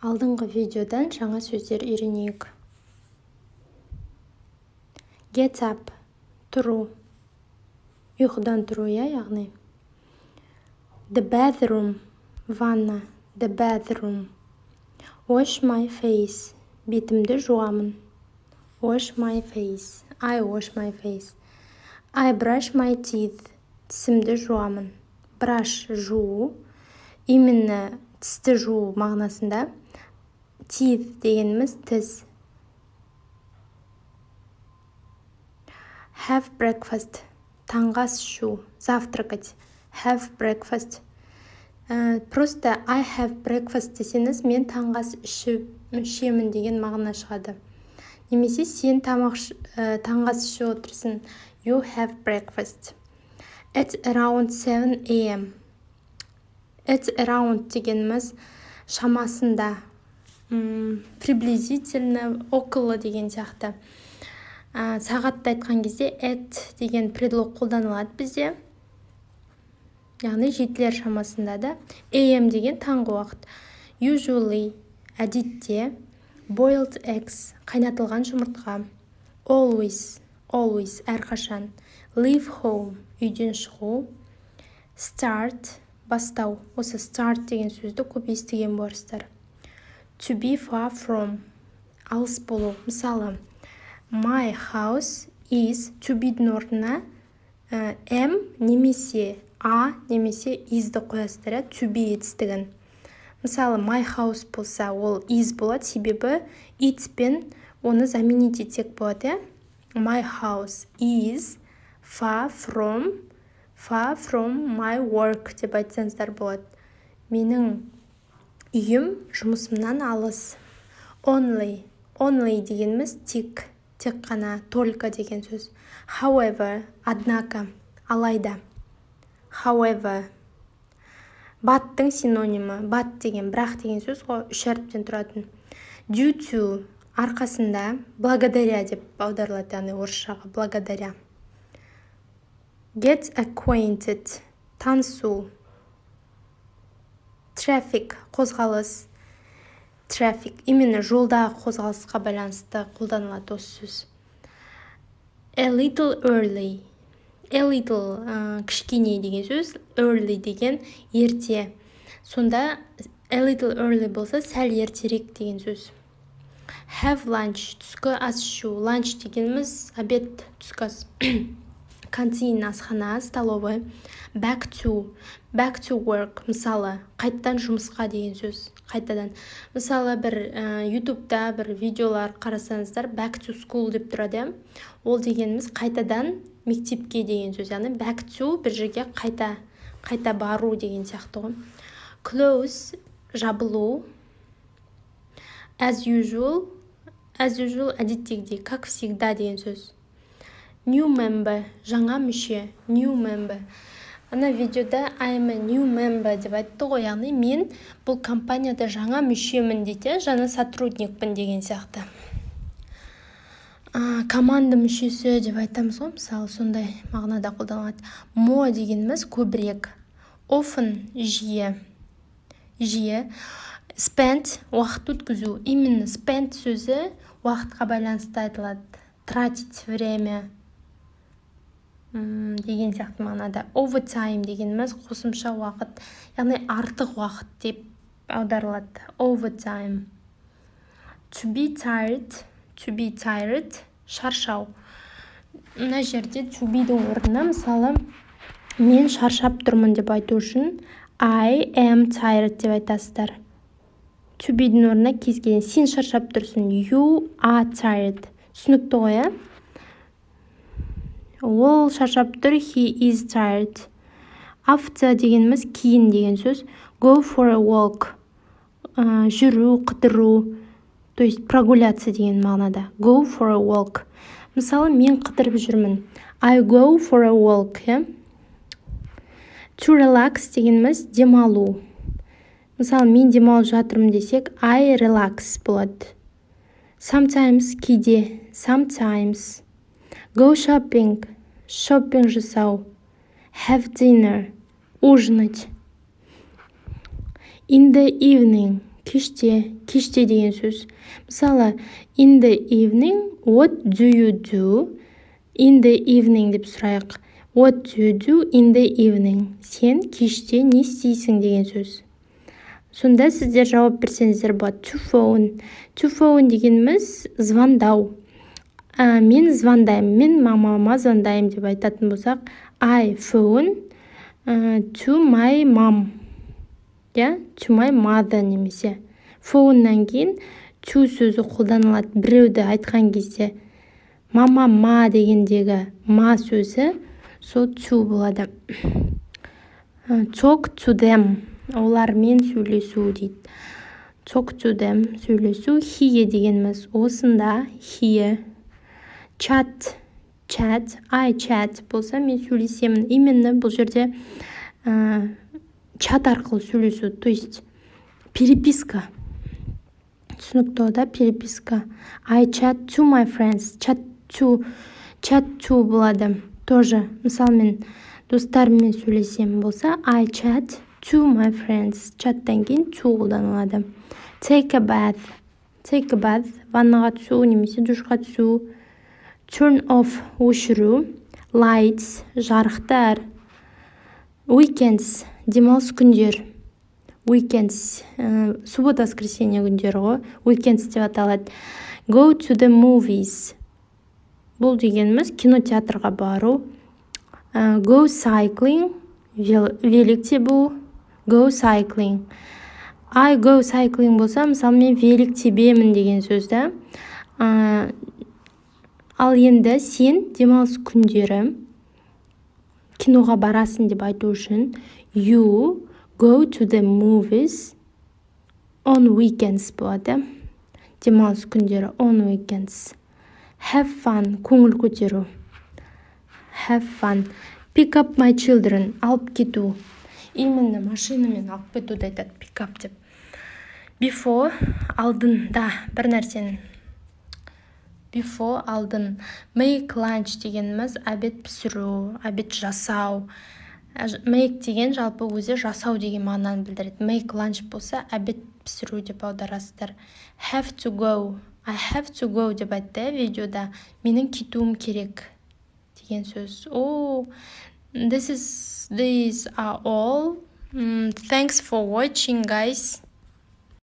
Алдыңғы видеодан жаңа сөздер үйренейік. Get up, тұру. Ұйқыдан тұру, яғни. The bathroom, ванна. The bathroom. Wash my face, бетімді жуамын. Wash my face. I wash my face. I brush my teeth, тісімді жуамын. Brush, жуу. Именно тісті жуу мағынасында. Teeth дегеніміз тіс. Have breakfast, таңғы ас ішу, завтракать. Have breakfast. Просто I have breakfast десеңіз, мен таңғы ас ішемін деген мағына шығады. Немесе сен таңғы ас ішіп отырсың. You have breakfast. It's around 7 a.m. It's around дегеніміз шамасында. Приблизительно, около деген сияқты. Сағатты айтқан кезде at деген предлог қолданылады бізде. Яғни жетілер шамасында да. AM деген таңғы уақыт. Usually, әдетте. Boiled eggs, қайнатылған жұмыртқа. Always, әрқашан. Leave home, үйден шығу. Start, бастау. Осы start деген сөзді көп естіген боларсыздар. To be far from, алыс болу. Мысалы, my house is, to be-дің орнына am немесе a немесе is-ді қоясыздар. To be етістігін. Мысалы, my house болса, ол is болады, себебі it пен оны заменить етсек болады. My house is far from my work деп айтсаңыздар болады. Менің үйім жұмысымнан алыс. Only дегеніміз тек қана, только деген сөз. However, однако, алайда. However, баттың синонимі. Бат деген, бірақ деген сөз ғой, үш әріптен тұратын. Due to, арқасында, благодаря деп аударылады, яғни орысшаға благодаря. Get acquainted, танысу. Traffic, қозғалыс. Traffic, именно жолдағы қозғалысқа байланысты қолданылады осы сөз. A little early. A little, кішкене деген сөз. Early деген ерте. Сонда a little early болса, сәл ертерек деген сөз. Have lunch, түскі ас ішу. Lunch дегеніміз обед, түскі ас. Кантин, асхана, столовый. Back to work. Мысалы, қайттан жұмысқа деген сөз. Қайтадан. Мысалы, бір YouTube'да бір видеолар қарасаңыздар, back to school деп тұрады. Ол дегеніміз қайтадан мектепке деген сөз. Яғни back to бір жерге қайта бару деген сияқты ғой. Close, жабылу. As usual, әдеттегідей, как всегда деген сөз. New member, жаңа мүше. New member. Ана видеода I am a new member деп айтты ғой, яғни мен бұл компанияда жаңа мүшемін дейді, жаңа сотрудникпін деген сияқты. Команда мүшесі деп айтамыз ғой, мысалы, сондай мағынада қолданылады. More дегеніміз көбірек. Often, жиі. Spend, уақыт өткізу. Именно spend сөзі уақытқа байланысты айтылады. Тратить время деген сияқты мағынада. Overtime дегеніміз қосымша уақыт, яғни артық уақыт деп аударылады. Overtime. To be tired, шаршау. Мына жерде to be-дің орнына, мысалы, мен шаршап тұрмын деп айту үшін I am tired деп айтасыздар. To be-дің орнына кез келген, сен шаршап тұрсың. You are tired. Түсінікті ғой, Ол шаршап тұр, he is tired. After дегеніміз кейін деген сөз. Go for a walk. Жүру, қыдыру. То есть прогуляться деген мағынада. Go for a walk. Мысалы, мен қыдырып жүрмін. I go for a walk. To relax дегеніміз демалу. Мысалы, мен демалып жатырмын десек, I relax болады. Sometimes, кейде. Sometimes. Go shopping, жасау. Have dinner, ужинать. In the evening, кеште деген сөз. Мысалы, in the evening, what do you do? In the evening деп сұрайық. What do you do in the evening? Сен кеште не істейсің деген сөз. Сонда сіздер жауап берсеңіздер болады. To phone. To phone дегеніміз звондау. Мен звондаймын, мен мамама звондаймын деп айтатын болсақ, I phone to my mom. To my mother немесе. Phone'нан кейін to сөзі қолданылады. Біреуді айтқан кезде ма дегендегі ма сөзі сол to болады. Talk to them. Олармен сөйлесу дейді. Talk to them, сөйлесу. Here дегеніміз осында, here. Chat, I chat болса мен сөйлесемін. Именно бұл жерде чат арқылы сөйлесу, то есть переписка. Түсінікті да, переписка. I chat to my friends. Chat to болады. Тоже, мысалы мен достарыммен сөйлесем болса, I chat to my friends. Чаттан кейін to қолданылады. Take a bath. Ваннаға түсу немесе душқа түсу. Turn off, өшіру. Lights, жарықтар. Weekends, демалыс күндер. Weekends, суббота, воскресенье күндері ғой. Weekends деп аталады. Go to the movies. Бұл дегеніміз кинотеатрға бару. Go cycling, велик тебу. Go cycling. I go cycling болса, мысалы мен велик тебемін деген сөзді. Ал енді сен демалыс күндері киноға барасың деп айту үшін you go to the movies on weekends болады. Демалыс күндері on weekends. Have fun, көңіл көтеру. Have fun. Pick up my children, алып кету. Именно машинамен алып кетуді айтады, pick up деп. Before, алдында бір нәрсені. Before, алдын. Make lunch дегеніміз обед пісіру, обед жасау. Make деген жалпы өзі жасау деген мағынаны білдіреді. Make lunch болса обед пісіру деп аударасыздар. Have to go. I have to go деп айтты видеода. Менің кетуім керек деген сөз. These are all. Thanks for watching, guys.